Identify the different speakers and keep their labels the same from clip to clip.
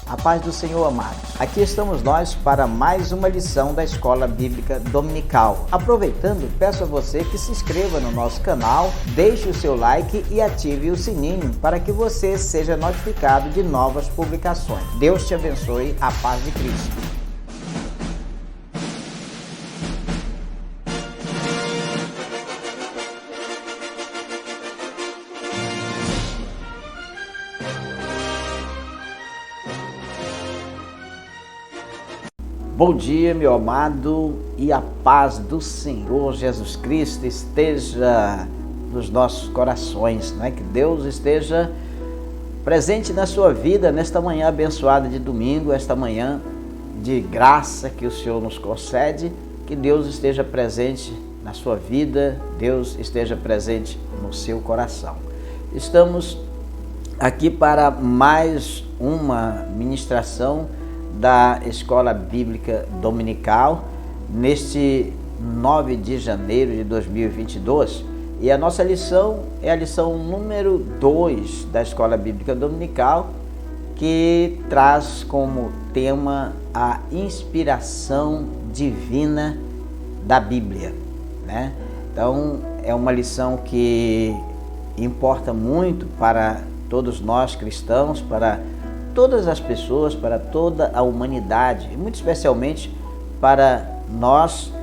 Speaker 1: A paz do Senhor, amados. Aqui estamos nós para mais uma lição da Escola Bíblica Dominical. Aproveitando, peço a você que se inscreva no nosso canal, deixe o seu like e ative o sininho para que você seja notificado de novas publicações. Deus te abençoe, a paz de Cristo. Bom dia, meu amado, e a paz do Senhor Jesus Cristo esteja nos nossos corações, né? Que Deus esteja presente na sua vida nesta manhã abençoada de domingo, esta manhã de graça que o Senhor nos concede, que Deus esteja presente na sua vida, Deus esteja presente no seu coração. Estamos aqui para mais uma ministração da Escola Bíblica Dominical, neste 9 de janeiro de 2022, e a nossa lição é a lição número 2 da Escola Bíblica Dominical, que traz como tema a inspiração divina da Bíblia, né? Então, é uma lição que importa muito para todos nós cristãos, para todas as pessoas, para toda a humanidade, e muito especialmente para nós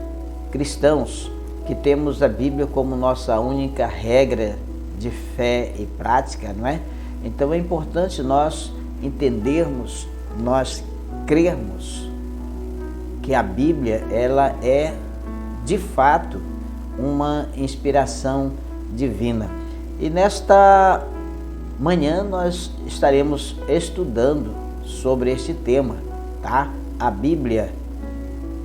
Speaker 1: cristãos que temos a Bíblia como nossa única regra de fé e prática, não é? Então é importante nós entendermos, nós crermos que a Bíblia, ela é de fato uma inspiração divina. E nesta manhã nós estaremos estudando sobre este tema, tá? A Bíblia,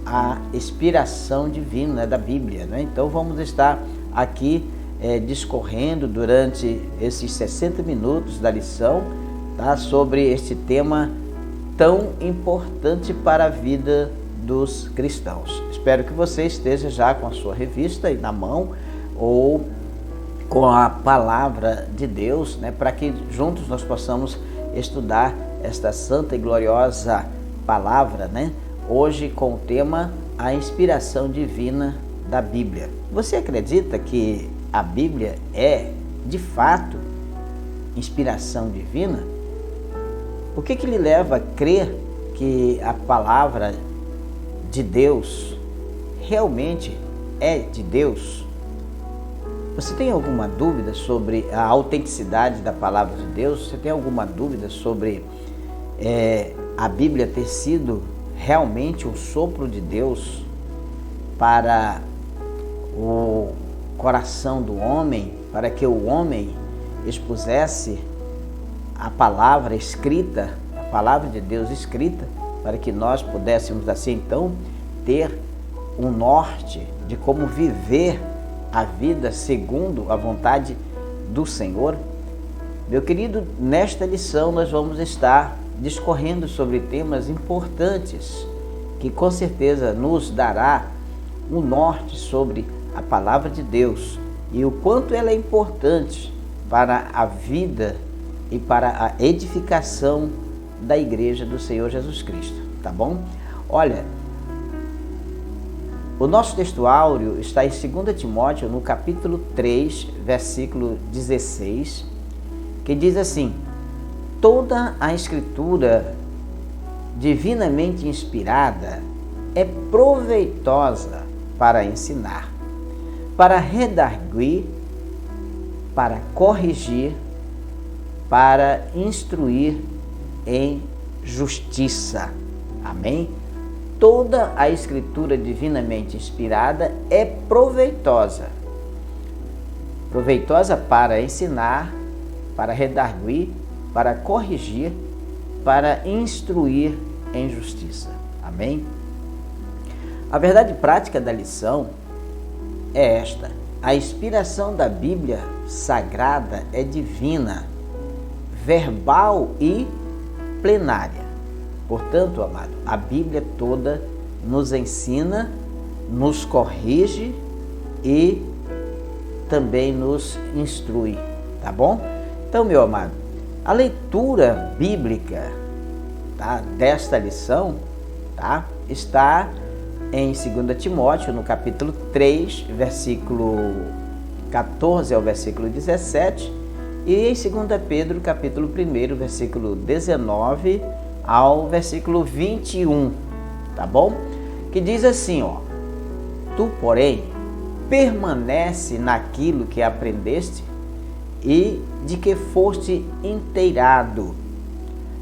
Speaker 1: a inspiração divina da Bíblia, né? Então vamos estar aqui discorrendo durante esses 60 minutos da lição, tá? Sobre este tema tão importante para a vida dos cristãos. Espero que você esteja já com a sua revista aí na mão ou com a palavra de Deus, né, para que juntos nós possamos estudar esta santa e gloriosa palavra, né, hoje com o tema a inspiração divina da Bíblia. Você acredita que a Bíblia é, de fato, inspiração divina? O que lhe leva a crer que a palavra de Deus realmente é de Deus? Você tem alguma dúvida sobre a autenticidade da palavra de Deus? Você tem alguma dúvida sobre a Bíblia ter sido realmente um sopro de Deus para o coração do homem, para que o homem expusesse a palavra escrita, a palavra de Deus escrita, para que nós pudéssemos assim então ter um norte de como viver a vida segundo a vontade do Senhor? Meu querido, nesta lição nós vamos estar discorrendo sobre temas importantes que com certeza nos dará um norte sobre a palavra de Deus e o quanto ela é importante para a vida e para a edificação da igreja do Senhor Jesus Cristo, tá bom? Olha, o nosso texto áureo está em 2 Timóteo, no capítulo 3, versículo 16, que diz assim: toda a Escritura divinamente inspirada é proveitosa para ensinar, para redarguir, para corrigir, para instruir em justiça. Amém? Toda a Escritura divinamente inspirada é proveitosa. Proveitosa para ensinar, para redarguir, para corrigir, para instruir em justiça. Amém? A verdade prática da lição é esta: a inspiração da Bíblia Sagrada é divina, verbal e plenária. Portanto, amado, a Bíblia toda nos ensina, nos corrige e também nos instrui, tá bom? Então, meu amado, a leitura bíblica tá, desta lição, tá, está em 2 Timóteo, no capítulo 3, versículo 14 ao versículo 17, e em 2 Pedro, capítulo 1, versículo 19 ao versículo 21, tá bom? Que diz assim, ó: Tu, porém, permanece naquilo que aprendeste e de que foste inteirado,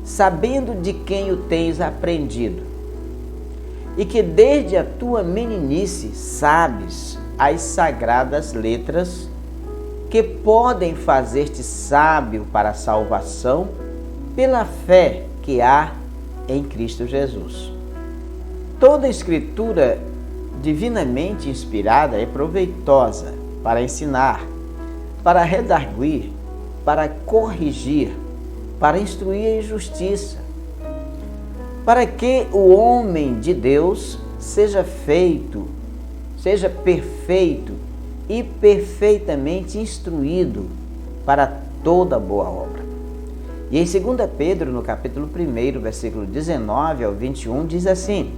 Speaker 1: sabendo de quem o tens aprendido, e que desde a tua meninice sabes as sagradas letras que podem fazer-te sábio para a salvação pela fé que há em Cristo Jesus. Toda escritura divinamente inspirada é proveitosa para ensinar, para redarguir, para corrigir, para instruir em justiça, para que o homem de Deus seja perfeito e perfeitamente instruído para toda boa obra. E em 2 Pedro, no capítulo 1, versículo 19 ao 21, diz assim: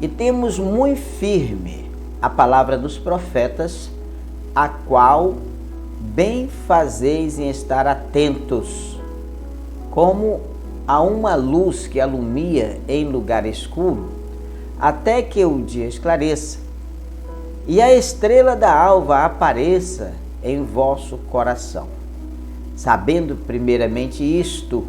Speaker 1: E temos muito firme a palavra dos profetas, a qual bem fazeis em estar atentos, como a uma luz que alumia em lugar escuro, até que o dia esclareça, e a estrela da alva apareça em vosso coração. Sabendo primeiramente isto,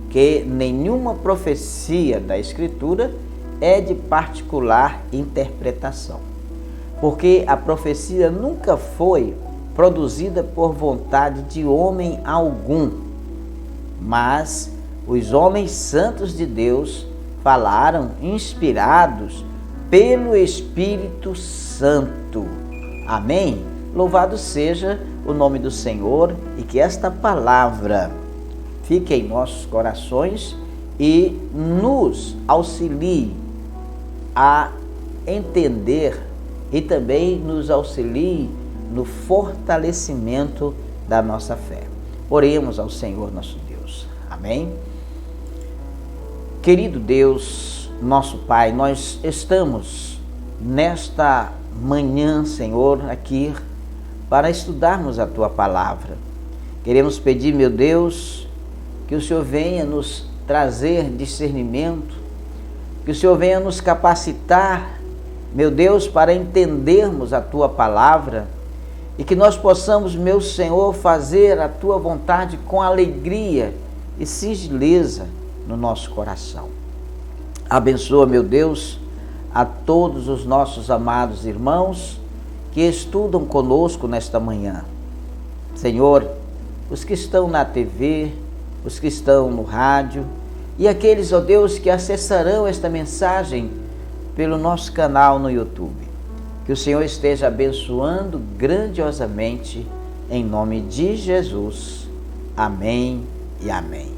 Speaker 1: que nenhuma profecia da Escritura é de particular interpretação, porque a profecia nunca foi produzida por vontade de homem algum, mas os homens santos de Deus falaram inspirados pelo Espírito Santo. Amém? Louvado seja o nome do Senhor, e que esta palavra fique em nossos corações e nos auxilie a entender e também nos auxilie no fortalecimento da nossa fé. Oremos ao Senhor nosso Deus. Amém? Querido Deus, nosso Pai, nós estamos nesta manhã, Senhor, aqui para estudarmos a Tua Palavra. Queremos pedir, meu Deus, que o Senhor venha nos trazer discernimento, que o Senhor venha nos capacitar, meu Deus, para entendermos a Tua Palavra e que nós possamos, meu Senhor, fazer a Tua vontade com alegria e singeleza no nosso coração. Abençoa, meu Deus, a todos os nossos amados irmãos que estudam conosco nesta manhã. Senhor, os que estão na TV, os que estão no rádio e aqueles, ó Deus, que acessarão esta mensagem pelo nosso canal no YouTube. Que o Senhor esteja abençoando grandiosamente, em nome de Jesus. Amém e amém.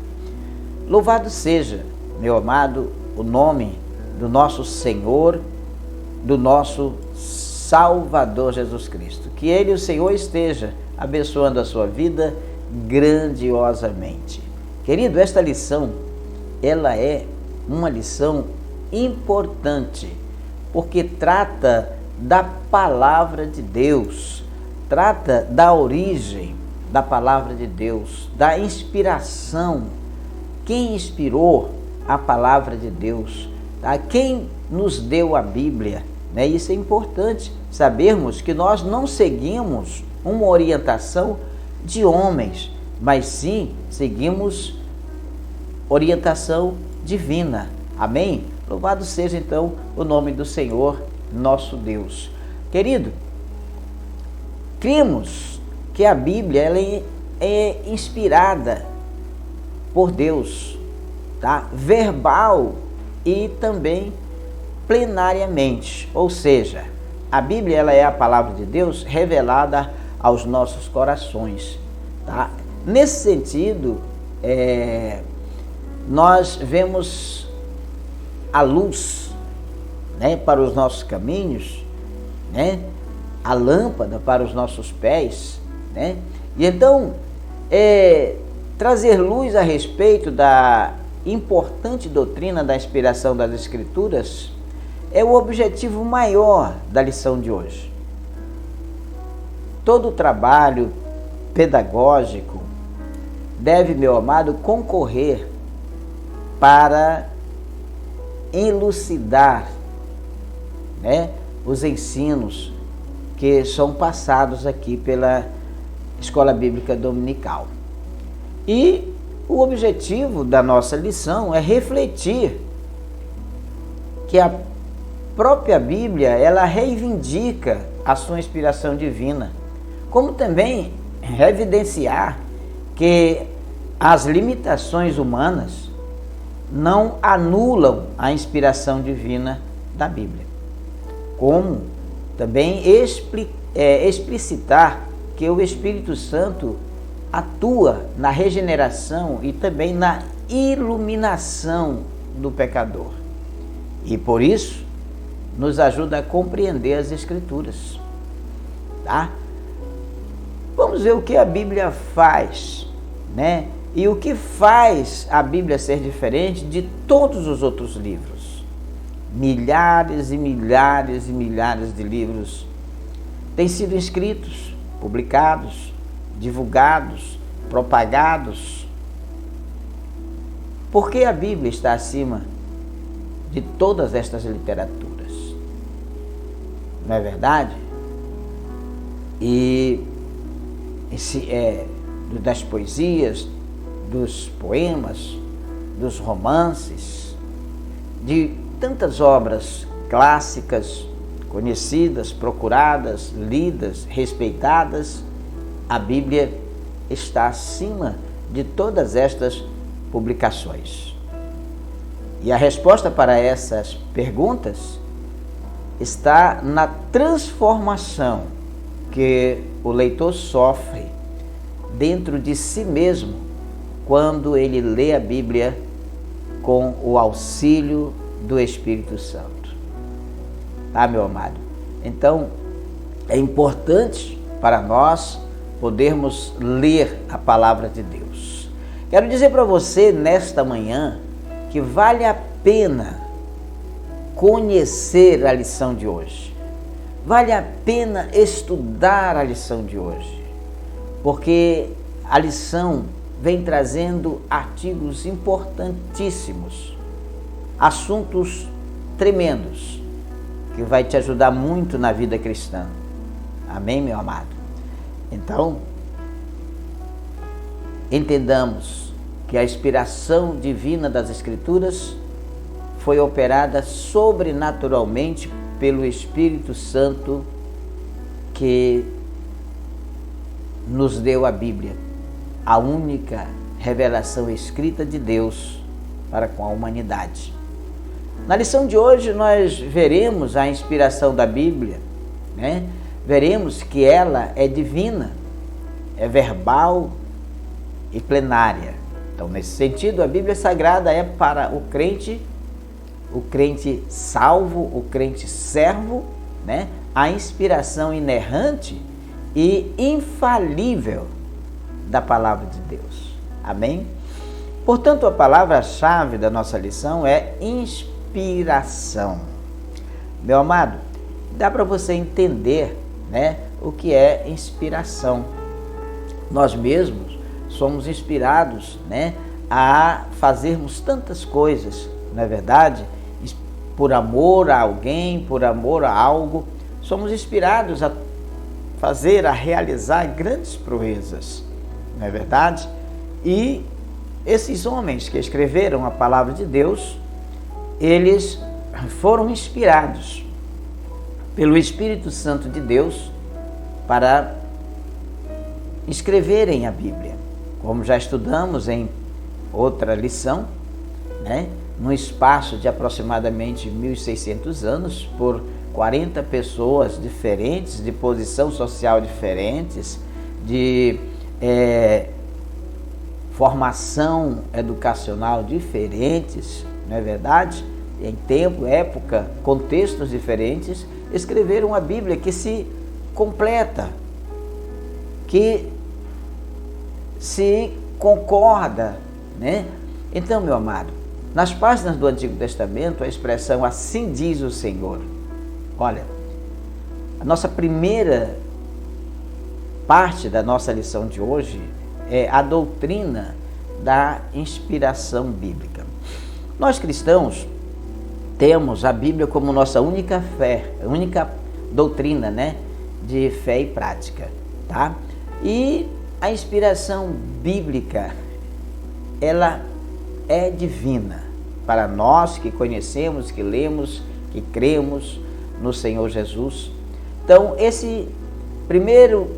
Speaker 1: Louvado seja, meu amado, o nome do nosso Senhor, do nosso Salvador Jesus Cristo. Que Ele, o Senhor, esteja abençoando a sua vida grandiosamente. Querido, esta lição, ela é uma lição importante, porque trata da palavra de Deus, trata da origem da palavra de Deus, da inspiração. Quem inspirou a palavra de Deus? Tá? Quem nos deu a Bíblia? Né? Isso é importante sabermos, que nós não seguimos uma orientação de homens, mas sim seguimos orientação divina. Amém? Louvado seja então o nome do Senhor nosso Deus. Querido, cremos que a Bíblia ela é inspirada por Deus, tá? Verbal e também plenariamente, ou seja, a Bíblia ela é a palavra de Deus revelada aos nossos corações, tá? Nesse sentido, nós vemos a luz, né, para os nossos caminhos, né, a lâmpada para os nossos pés, né? E então, trazer luz a respeito da importante doutrina da inspiração das Escrituras é o objetivo maior da lição de hoje. Todo trabalho pedagógico deve, meu amado, concorrer para elucidar, os ensinos que são passados aqui pela Escola Bíblica Dominical. E o objetivo da nossa lição é refletir que a própria Bíblia, ela reivindica a sua inspiração divina, como também evidenciar que as limitações humanas não anulam a inspiração divina da Bíblia, como também explicitar que o Espírito Santo atua na regeneração e também na iluminação do pecador. E por isso, nos ajuda a compreender as Escrituras. Tá? Vamos ver o que a Bíblia faz, E o que faz a Bíblia ser diferente de todos os outros livros. Milhares e milhares e milhares de livros têm sido escritos, publicados, divulgados, propagados. Por que a Bíblia está acima de todas estas literaturas? Não é verdade? E das poesias, dos poemas, dos romances, de tantas obras clássicas, conhecidas, procuradas, lidas, respeitadas, a Bíblia está acima de todas estas publicações. E a resposta para essas perguntas está na transformação que o leitor sofre dentro de si mesmo quando ele lê a Bíblia com o auxílio do Espírito Santo. Tá, meu amado? Então, é importante para nós podermos ler a palavra de Deus. Quero dizer para você nesta manhã que vale a pena conhecer a lição de hoje. Vale a pena estudar a lição de hoje, porque a lição vem trazendo artigos importantíssimos, assuntos tremendos, que vai te ajudar muito na vida cristã. Amém, meu amado? Então, entendamos que a inspiração divina das Escrituras foi operada sobrenaturalmente pelo Espírito Santo que nos deu a Bíblia, a única revelação escrita de Deus para com a humanidade. Na lição de hoje nós veremos a inspiração da Bíblia, Veremos que ela é divina, é verbal e plenária. Então, nesse sentido, a Bíblia Sagrada é para o crente salvo, o crente servo, a inspiração inerrante e infalível da palavra de Deus. Amém? Portanto, a palavra-chave da nossa lição é inspiração. Meu amado, dá para você entender, o que é inspiração. Nós mesmos somos inspirados, a fazermos tantas coisas, não é verdade? Por amor a alguém, por amor a algo, somos inspirados a fazer, a realizar grandes proezas, não é verdade? E esses homens que escreveram a palavra de Deus, eles foram inspirados pelo Espírito Santo de Deus para escreverem a Bíblia. Como já estudamos em outra lição, num espaço de aproximadamente 1.600 anos, por 40 pessoas diferentes, de posição social diferentes, de formação educacional diferentes, não é verdade? Em tempo, época, contextos diferentes, escreveram a Bíblia que se completa, que se concorda, Então, meu amado, nas páginas do Antigo Testamento, a expressão "assim diz o Senhor". Olha, a nossa primeira parte da nossa lição de hoje é a doutrina da inspiração bíblica. Nós cristãos temos a Bíblia como nossa única fé, única doutrina, de fé e prática, tá? E a inspiração bíblica, ela é divina para nós que conhecemos, que lemos, que cremos no Senhor Jesus. Então, esse primeiro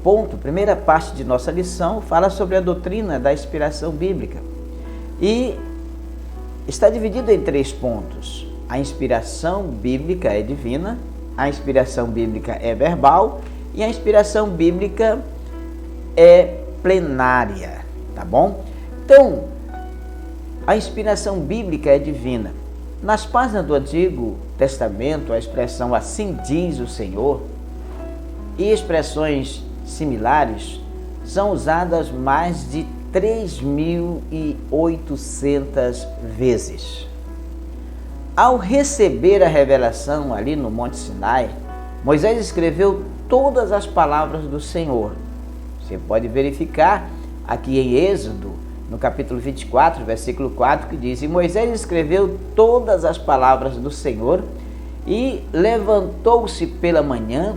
Speaker 1: ponto, primeira parte de nossa lição, fala sobre a doutrina da inspiração bíblica. E está dividido em 3 pontos. A inspiração bíblica é divina, a inspiração bíblica é verbal e a inspiração bíblica é plenária, tá bom? Então, a inspiração bíblica é divina. Nas páginas do Antigo Testamento, a expressão "assim diz o Senhor" e expressões similares são usadas mais de 3.800 vezes. Ao receber a revelação ali no Monte Sinai, Moisés escreveu todas as palavras do Senhor. Você pode verificar aqui em Êxodo, no capítulo 24, versículo 4, que diz: "E Moisés escreveu todas as palavras do Senhor e levantou-se pela manhã,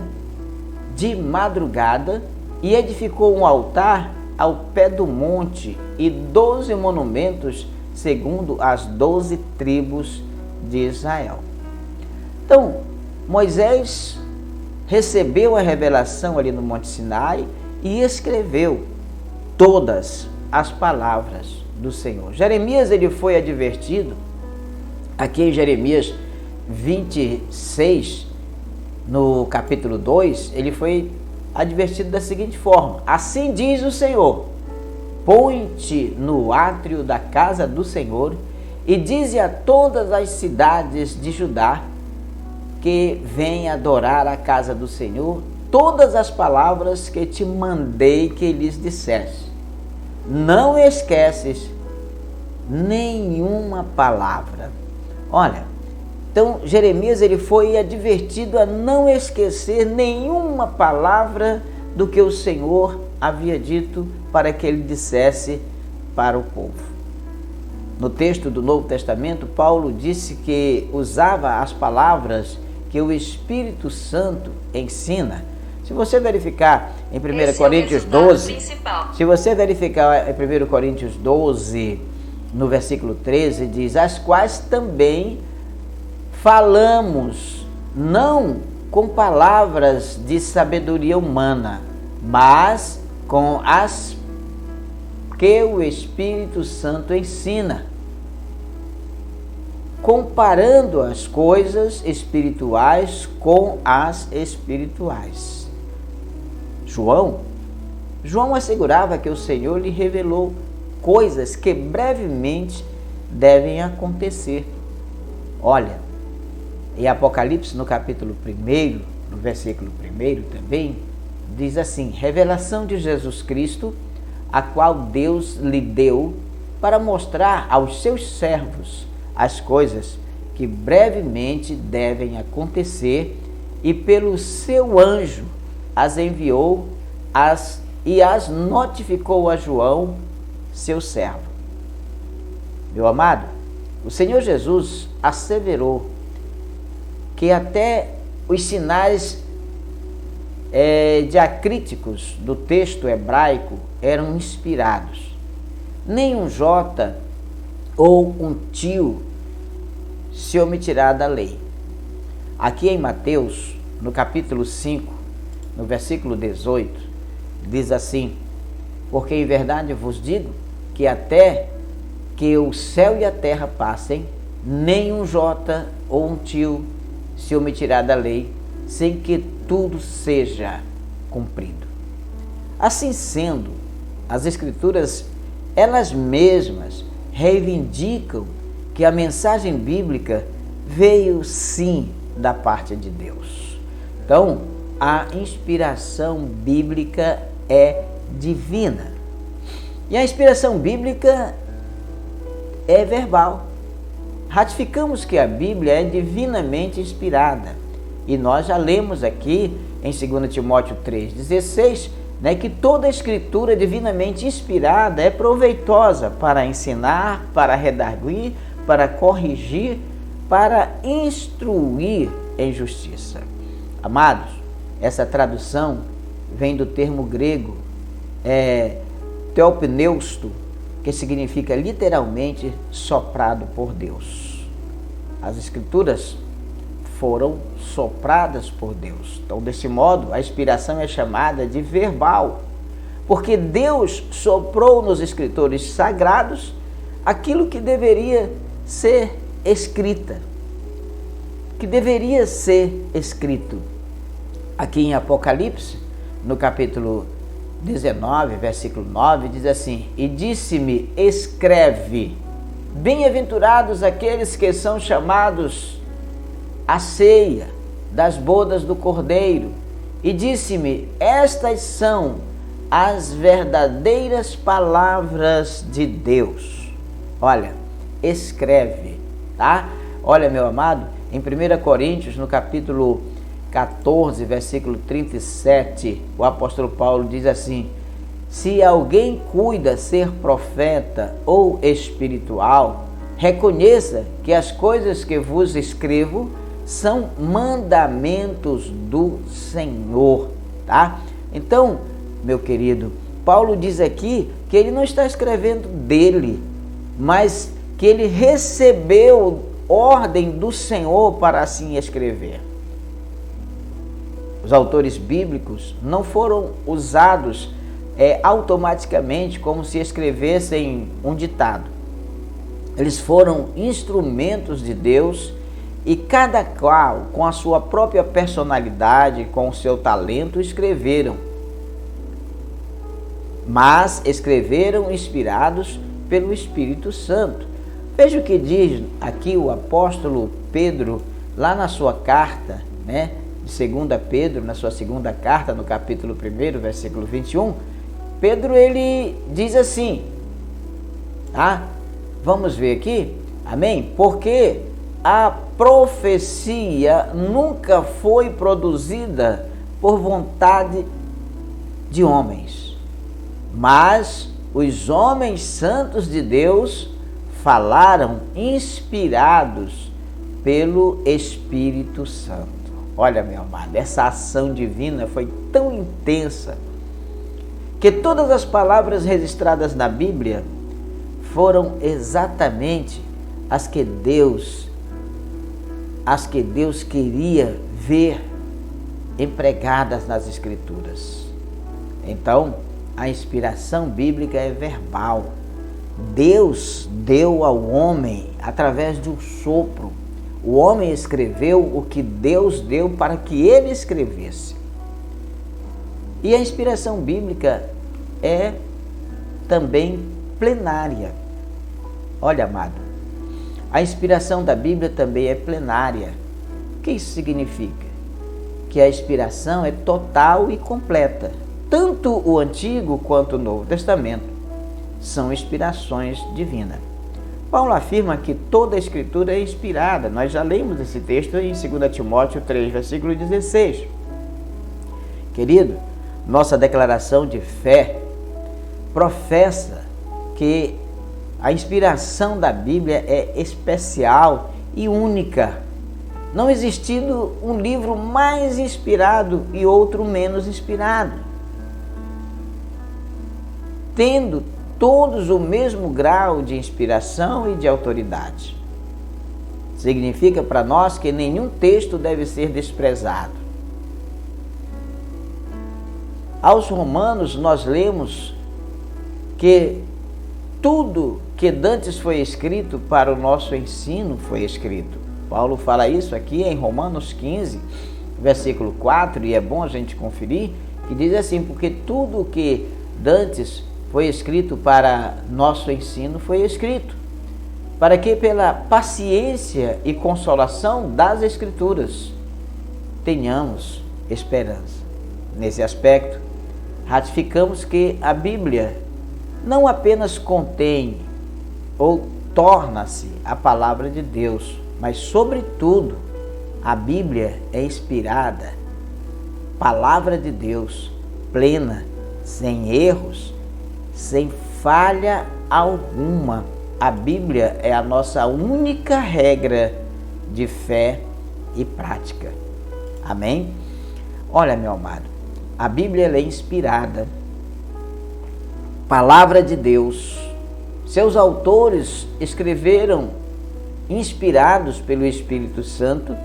Speaker 1: de madrugada, e edificou um altar ao pé do monte e 12 monumentos segundo as 12 tribos de Israel." Então, Moisés recebeu a revelação ali no Monte Sinai e escreveu todas as palavras do Senhor. Jeremias, ele foi advertido, aqui em Jeremias 26, no capítulo 2, ele foi advertido da seguinte forma: "Assim diz o Senhor, põe-te no átrio da casa do Senhor e dize a todas as cidades de Judá que vêm adorar a casa do Senhor todas as palavras que te mandei que lhes dissesse. Não esqueces nenhuma palavra." Olha, então Jeremias, ele foi advertido a não esquecer nenhuma palavra do que o Senhor havia dito para que ele dissesse para o povo. No texto do Novo Testamento, Paulo disse que usava as palavras que o Espírito Santo ensina. Se você verificar em 1 Coríntios 12, se você verificar em 1 Coríntios 12, no versículo 13, diz: "As quais também falamos, não com palavras de sabedoria humana, mas com as que o Espírito Santo ensina, comparando as coisas espirituais com as espirituais." João assegurava que o Senhor lhe revelou coisas que brevemente devem acontecer. Olha, em Apocalipse, no capítulo 1, no versículo 1 também, diz assim: "Revelação de Jesus Cristo, a qual Deus lhe deu para mostrar aos seus servos as coisas que brevemente devem acontecer, e pelo seu anjo as enviou e as notificou a João, seu servo." Meu amado, o Senhor Jesus asseverou que até os sinais diacríticos do texto hebraico eram inspirados. Nem um J ou um tio se omitirá da lei. Aqui em Mateus, no capítulo 5, no versículo 18, diz assim: "Porque em verdade vos digo que até que o céu e a terra passem, nem um J ou um tio se omitirá da lei, sem que tudo seja cumprido." Assim sendo, as Escrituras, elas mesmas reivindicam que a mensagem bíblica veio sim da parte de Deus. Então, a inspiração bíblica é divina. E a inspiração bíblica é verbal. Ratificamos que a Bíblia é divinamente inspirada. E nós já lemos aqui em 2 Timóteo 3,16, que toda a escritura divinamente inspirada é proveitosa para ensinar, para redarguir, para corrigir, para instruir em justiça. Amados, essa tradução vem do termo grego theopneusto, que significa literalmente soprado por Deus. As escrituras foram sopradas por Deus. Então, desse modo, a inspiração é chamada de verbal, porque Deus soprou nos escritores sagrados aquilo que deveria ser escrita, que deveria ser escrito. Aqui em Apocalipse, no capítulo 19, versículo 9, diz assim: e disse-me, escreve, bem-aventurados aqueles que são chamados à ceia das bodas do Cordeiro. E disse-me, estas são as verdadeiras palavras de Deus. Olha, escreve, tá? Olha, meu amado, em 1 Coríntios, no capítulo 14, versículo 37, o apóstolo Paulo diz assim: se alguém cuida ser profeta ou espiritual, reconheça que as coisas que vos escrevo são mandamentos do Senhor, tá? Então, meu querido, Paulo diz aqui que ele não está escrevendo dele, mas que ele recebeu ordem do Senhor para assim escrever. Os autores bíblicos não foram usados automaticamente como se escrevessem um ditado. Eles foram instrumentos de Deus e cada qual, com a sua própria personalidade, com o seu talento, escreveram. Mas escreveram inspirados pelo Espírito Santo. Veja o que diz aqui o apóstolo Pedro, lá na sua carta, de 2 Pedro, na sua segunda carta, no capítulo 1, versículo 21, Pedro, ele diz assim, vamos ver aqui, amém? Porque a profecia nunca foi produzida por vontade de homens, mas os homens santos de Deus falaram inspirados pelo Espírito Santo. Olha, meu amado, essa ação divina foi tão intensa que todas as palavras registradas na Bíblia foram exatamente as que Deus queria ver empregadas nas Escrituras. Então, a inspiração bíblica é verbal. Deus deu ao homem através de um sopro. O homem escreveu o que Deus deu para que ele escrevesse. E a inspiração bíblica é também plenária. Olha, amado, a inspiração da Bíblia também é plenária. O que isso significa? Que a inspiração é total e completa. Tanto o Antigo quanto o Novo Testamento são inspirações divinas. Paulo afirma que toda a Escritura é inspirada. Nós já lemos esse texto em 2 Timóteo 3, versículo 16. Querido, nossa declaração de fé professa que a inspiração da Bíblia é especial e única, não existindo um livro mais inspirado e outro menos inspirado, tendo todos o mesmo grau de inspiração e de autoridade. Significa para nós que nenhum texto deve ser desprezado. Aos Romanos nós lemos que tudo que dantes foi escrito para o nosso ensino foi escrito. Paulo fala isso aqui em Romanos 15, versículo 4, e é bom a gente conferir, que diz assim: porque tudo que dantes foi escrito para nosso ensino foi escrito, para que pela paciência e consolação das Escrituras tenhamos esperança. Nesse aspecto, ratificamos que a Bíblia não apenas contém ou torna-se a palavra de Deus, mas sobretudo a Bíblia é inspirada, palavra de Deus, plena, sem erros, sem falha alguma. A Bíblia é a nossa única regra de fé e prática. Amém? Olha, meu amado, a Bíblia ela é inspirada, palavra de Deus. Seus autores escreveram inspirados pelo Espírito Santo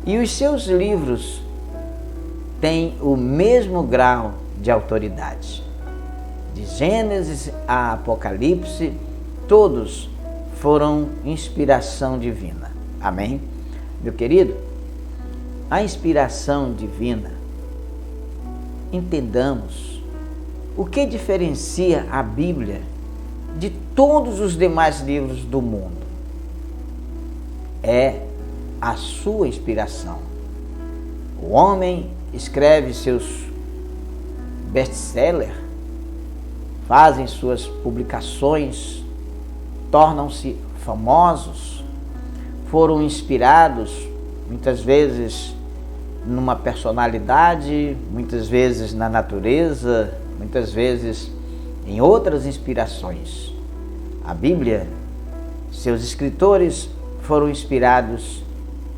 Speaker 1: e os seus livros têm o mesmo grau de autoridade. De Gênesis a Apocalipse, todos foram inspiração divina. Amém? Meu querido, a inspiração divina, entendamos o que diferencia a Bíblia de todos os demais livros do mundo. É a sua inspiração. O homem escreve seus best-sellers, fazem suas publicações, tornam-se famosos, foram inspirados muitas vezes numa personalidade, muitas vezes na natureza, muitas vezes em outras inspirações. A Bíblia, seus escritores foram inspirados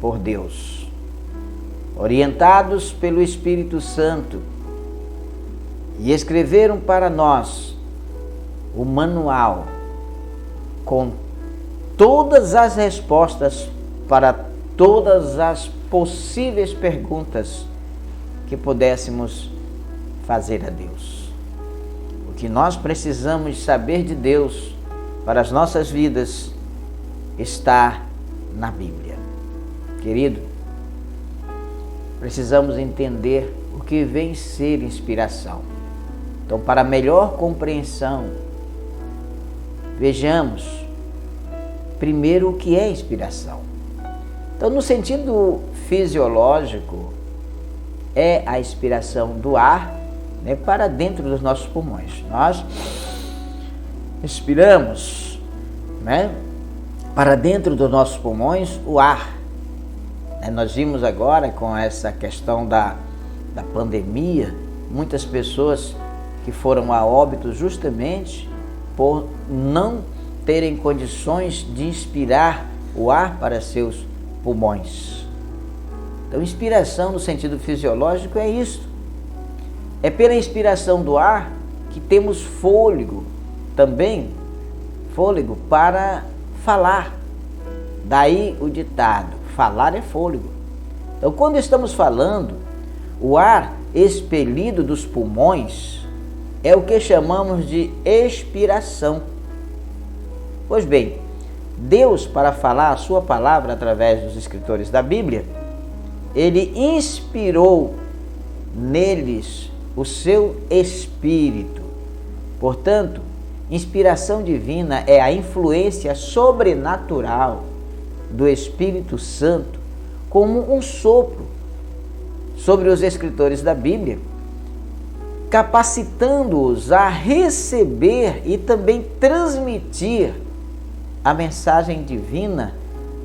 Speaker 1: por Deus, orientados pelo Espírito Santo, e escreveram para nós o manual com todas as respostas para todas as possíveis perguntas que pudéssemos fazer a Deus. O que nós precisamos saber de Deus para as nossas vidas está na Bíblia. Querido, precisamos entender o que vem ser inspiração. Então, para melhor compreensão, vejamos primeiro o que é inspiração. Então, no sentido fisiológico, é a inspiração do ar, né, para dentro dos nossos pulmões. Nós inspiramos, né, para dentro dos nossos pulmões o ar. Nós vimos agora com essa questão da pandemia, muitas pessoas que foram a óbito justamente por não terem condições de inspirar o ar para seus pulmões. Então, inspiração no sentido fisiológico é isso. É pela inspiração do ar que temos fôlego, também fôlego para falar. Daí o ditado, falar é fôlego. Então, quando estamos falando, o ar expelido dos pulmões é o que chamamos de expiração. Pois bem, Deus, para falar a sua palavra através dos escritores da Bíblia, Ele inspirou neles o seu Espírito. Portanto, inspiração divina é a influência sobrenatural do Espírito Santo como um sopro sobre os escritores da Bíblia, capacitando-os a receber e também transmitir a mensagem divina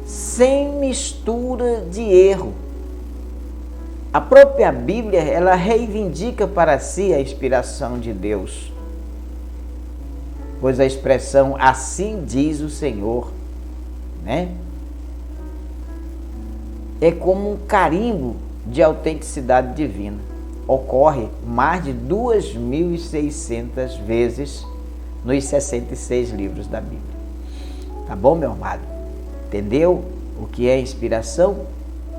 Speaker 1: sem mistura de erro. A própria Bíblia, ela reivindica para si a inspiração de Deus, pois a expressão assim diz o Senhor, né, é como um carimbo de autenticidade divina. Ocorre mais de 2.600 vezes nos 66 livros da Bíblia. Tá bom, meu amado? Entendeu o que é inspiração?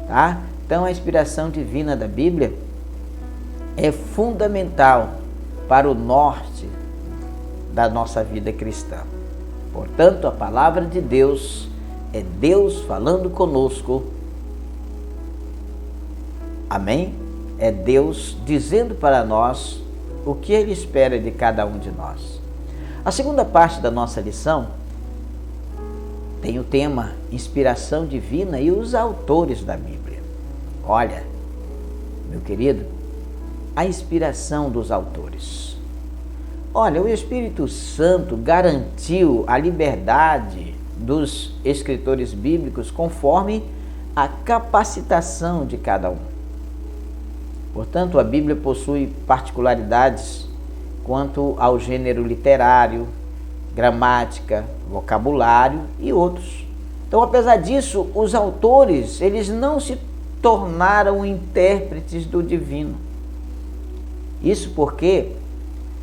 Speaker 1: Tá? Então, a inspiração divina da Bíblia é fundamental para o norte da nossa vida cristã. Portanto, a palavra de Deus é Deus falando conosco. Amém? É Deus dizendo para nós o que Ele espera de cada um de nós. A segunda parte da nossa lição tem o tema inspiração divina e os autores da Bíblia. Olha, meu querido, a inspiração dos autores. Olha, o Espírito Santo garantiu a liberdade dos escritores bíblicos conforme a capacitação de cada um. Portanto, a Bíblia possui particularidades quanto ao gênero literário, gramática, vocabulário e outros. Então, apesar disso, os autores, eles não se tornaram intérpretes do divino. Isso porque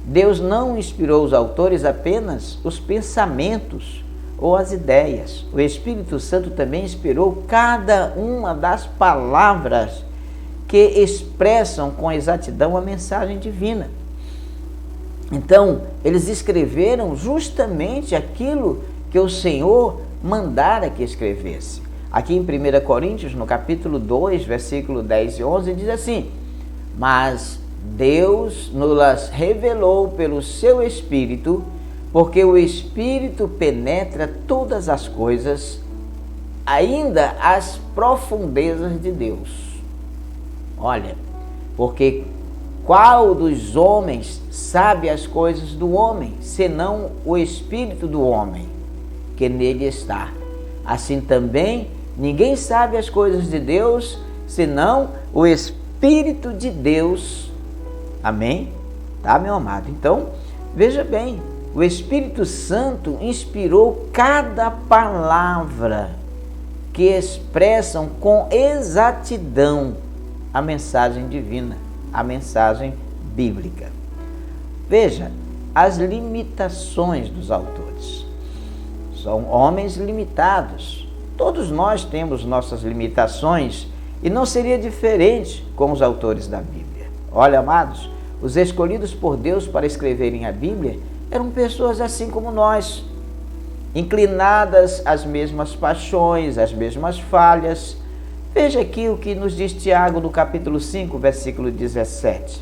Speaker 1: Deus não inspirou os autores apenas os pensamentos ou as ideias. O Espírito Santo também inspirou cada uma das palavras que expressam com exatidão a mensagem divina. Então, eles escreveram justamente aquilo que o Senhor mandara que escrevesse. Aqui em 1 Coríntios, no capítulo 2, versículo 10 e 11, diz assim: mas Deus nos revelou pelo seu Espírito, porque o Espírito penetra todas as coisas, ainda as profundezas de Deus. Olha, porque qual dos homens sabe as coisas do homem, senão o Espírito do homem que nele está? Assim também, ninguém sabe as coisas de Deus, senão o Espírito de Deus. Amém? Tá, meu amado? Então, veja bem, o Espírito Santo inspirou cada palavra que expressam com exatidão a mensagem divina, a mensagem bíblica. Veja, as limitações dos autores. São homens limitados. Todos nós temos nossas limitações e não seria diferente com os autores da Bíblia. Olha, amados, os escolhidos por Deus para escreverem a Bíblia eram pessoas assim como nós, inclinadas às mesmas paixões, às mesmas falhas. Veja aqui o que nos diz Tiago no capítulo 5, versículo 17.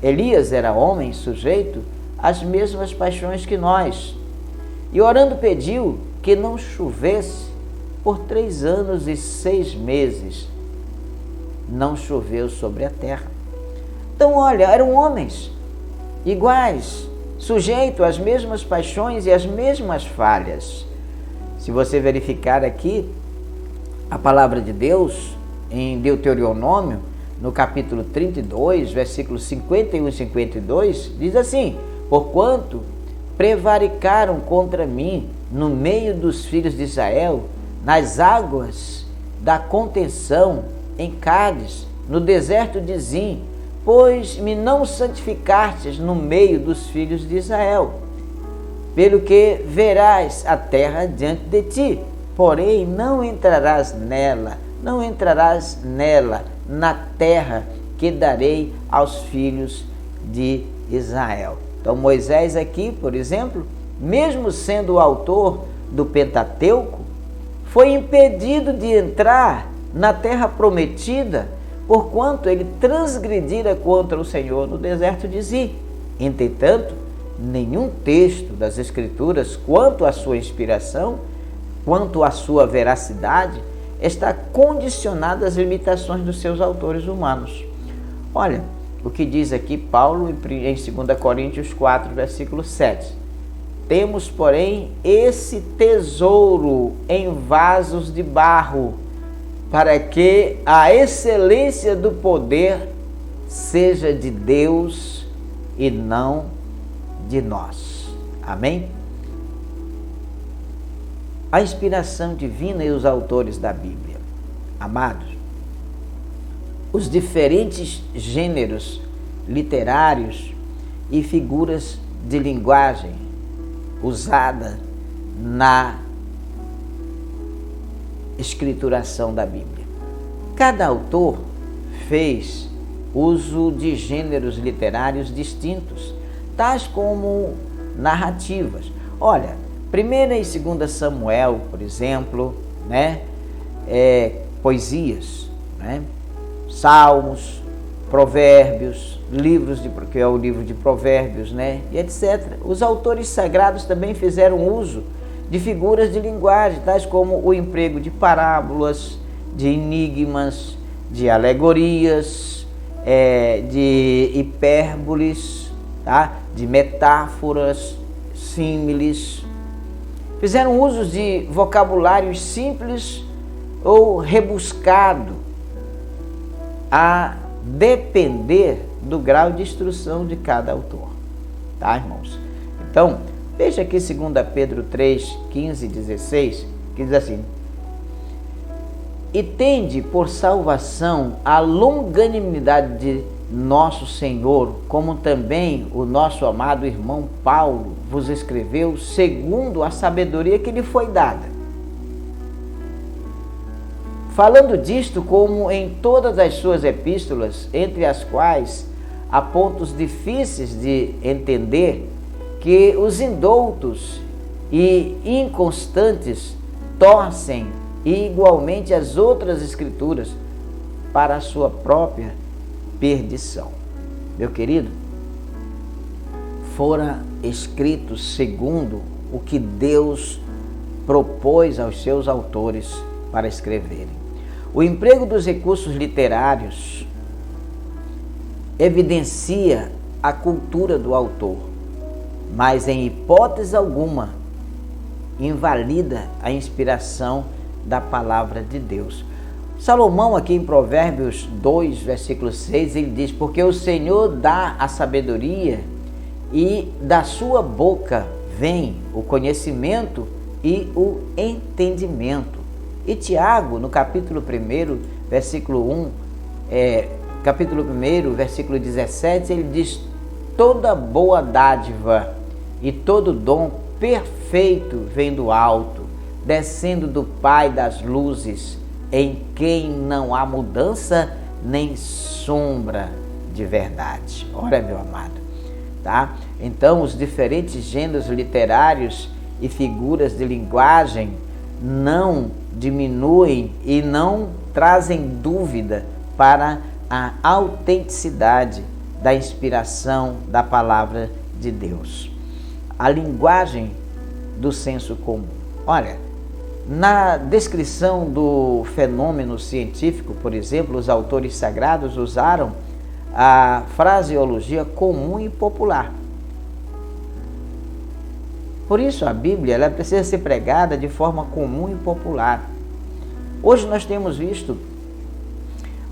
Speaker 1: Elias era homem sujeito às mesmas paixões que nós, e orando pediu que não chovesse por 3 anos e 6 meses. Não choveu sobre a terra. Então, olha, eram homens iguais, sujeitos às mesmas paixões e às mesmas falhas. Se você verificar aqui, a palavra de Deus, em Deuteronômio, no capítulo 32, versículos 51 e 52, diz assim: porquanto prevaricaram contra mim no meio dos filhos de Israel, nas águas da contenção, em Cádiz, no deserto de Zim, pois me não santificastes no meio dos filhos de Israel. Pelo que verás a terra diante de ti, porém não entrarás nela, na terra que darei aos filhos de Israel. Então Moisés aqui, por exemplo, mesmo sendo o autor do Pentateuco, foi impedido de entrar na terra prometida, porquanto ele transgredira contra o Senhor no deserto de Zim. Entretanto, nenhum texto das Escrituras, quanto à sua inspiração, quanto à sua veracidade, está condicionado às limitações dos seus autores humanos. Olha o que diz aqui Paulo em 2 Coríntios 4, versículo 7. Temos, porém, esse tesouro em vasos de barro, para que a excelência do poder seja de Deus e não de nós. Amém? A inspiração divina e os autores da Bíblia. Amados, os diferentes gêneros literários e figuras de linguagem usada na escrituração da Bíblia. Cada autor fez uso de gêneros literários distintos, tais como narrativas. Olha, 1 e 2 Samuel, por exemplo, poesias, salmos, provérbios, que é o livro de provérbios, e etc. Os autores sagrados também fizeram uso de figuras de linguagem, tais como o emprego de parábolas, de enigmas, de alegorias, de hipérboles, de metáforas, símiles. Fizeram uso de vocabulários simples ou rebuscado, a depender do grau de instrução de cada autor. Tá, irmãos? Então, veja aqui 2 Pedro 3, 15 e 16, que diz assim: e tende por salvação a longanimidade de nosso Senhor, como também o nosso amado irmão Paulo vos escreveu, segundo a sabedoria que lhe foi dada. Falando disto, como em todas as suas epístolas, entre as quais há pontos difíceis de entender, que os indoutos e inconstantes torcem e igualmente as outras escrituras para a sua própria perdição. Meu querido, fora escrito segundo o que Deus propôs aos seus autores para escreverem. O emprego dos recursos literários evidencia a cultura do autor, mas em hipótese alguma invalida a inspiração da palavra de Deus. Salomão, aqui em Provérbios 2, versículo 6, ele diz: porque o Senhor dá a sabedoria e da sua boca vem o conhecimento e o entendimento. E Tiago, no capítulo 1, versículo 17, ele diz: toda boa dádiva e todo dom perfeito vem do alto, descendo do Pai das luzes, em quem não há mudança nem sombra de verdade. Olha, meu amado, tá? Então, os diferentes gêneros literários e figuras de linguagem não diminuem e não trazem dúvida para a autenticidade da inspiração da palavra de Deus. A linguagem do senso comum. Olha, na descrição do fenômeno científico, por exemplo, os autores sagrados usaram a fraseologia comum e popular. Por isso, a Bíblia ela precisa ser pregada de forma comum e popular. Hoje nós temos visto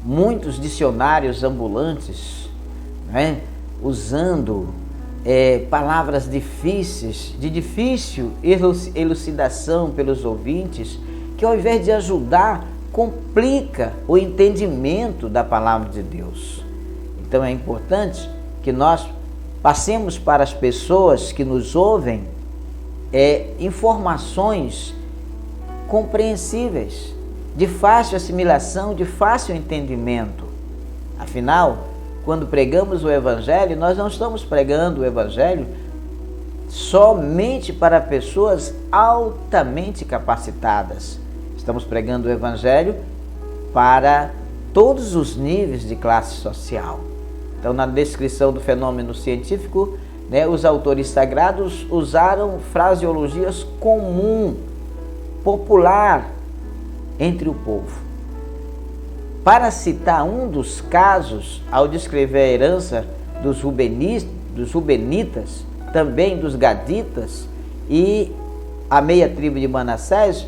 Speaker 1: muitos dicionários ambulantes, né, usando palavras difíceis, de difícil elucidação pelos ouvintes, que ao invés de ajudar, complica o entendimento da palavra de Deus. Então é importante que nós passemos para as pessoas que nos ouvem informações compreensíveis, de fácil assimilação, de fácil entendimento. Afinal, quando pregamos o Evangelho, nós não estamos pregando o Evangelho somente para pessoas altamente capacitadas. Estamos pregando o Evangelho para todos os níveis de classe social. Então, na descrição do fenômeno científico, os autores sagrados usaram fraseologias comum, popular entre o povo. Para citar um dos casos, ao descrever a herança dos Rubenitas, também dos Gaditas e a meia tribo de Manassés,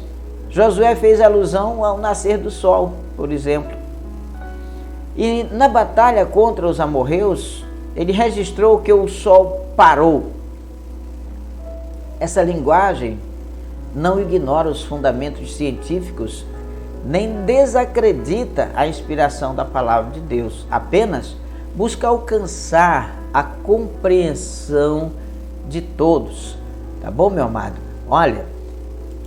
Speaker 1: Josué fez alusão ao nascer do sol, por exemplo. E na batalha contra os amorreus, ele registrou que o sol parou. Essa linguagem não ignora os fundamentos científicos, nem desacredita a inspiração da palavra de Deus, apenas busca alcançar a compreensão de todos. Tá bom, meu amado? Olha,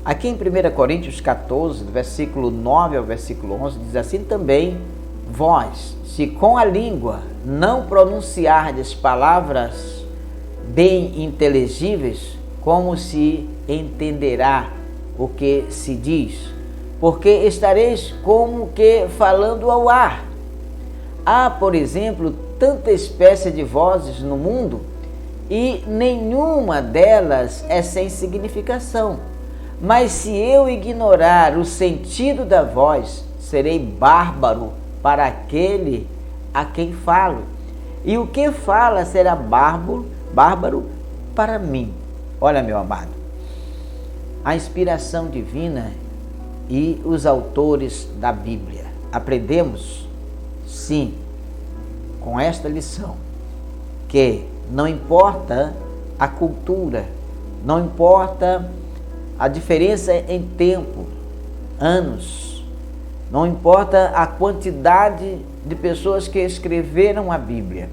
Speaker 1: aqui em 1 Coríntios 14, do versículo 9 ao versículo 11, diz assim também: vós, se com a língua não pronunciardes palavras bem inteligíveis, como se entenderá o que se diz? Porque estareis como que falando ao ar. Há, por exemplo, tanta espécie de vozes no mundo e nenhuma delas é sem significação. Mas se eu ignorar o sentido da voz, serei bárbaro para aquele a quem falo. E o que fala será bárbaro para mim. Olha, meu amado, a inspiração divina e os autores da Bíblia. Aprendemos, sim, com esta lição, que não importa a cultura, não importa a diferença em tempo, anos, não importa a quantidade de pessoas que escreveram a Bíblia.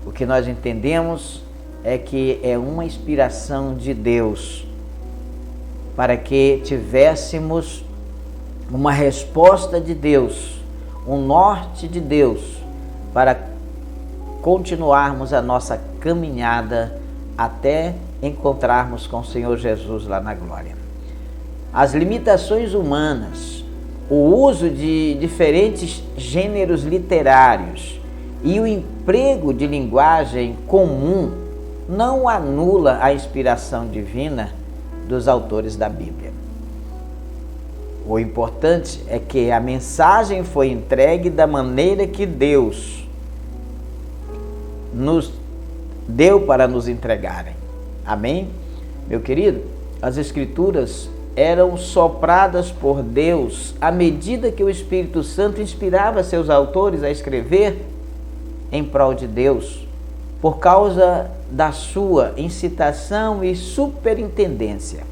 Speaker 1: O que nós entendemos é que é uma inspiração de Deus para que tivéssemos uma resposta de Deus, um norte de Deus para continuarmos a nossa caminhada até encontrarmos com o Senhor Jesus lá na glória. As limitações humanas, o uso de diferentes gêneros literários e o emprego de linguagem comum não anula a inspiração divina dos autores da Bíblia. O importante é que a mensagem foi entregue da maneira que Deus nos deu para nos entregarem. Amém? Meu querido, as Escrituras eram sopradas por Deus à medida que o Espírito Santo inspirava seus autores a escrever em prol de Deus, por causa da sua incitação e superintendência.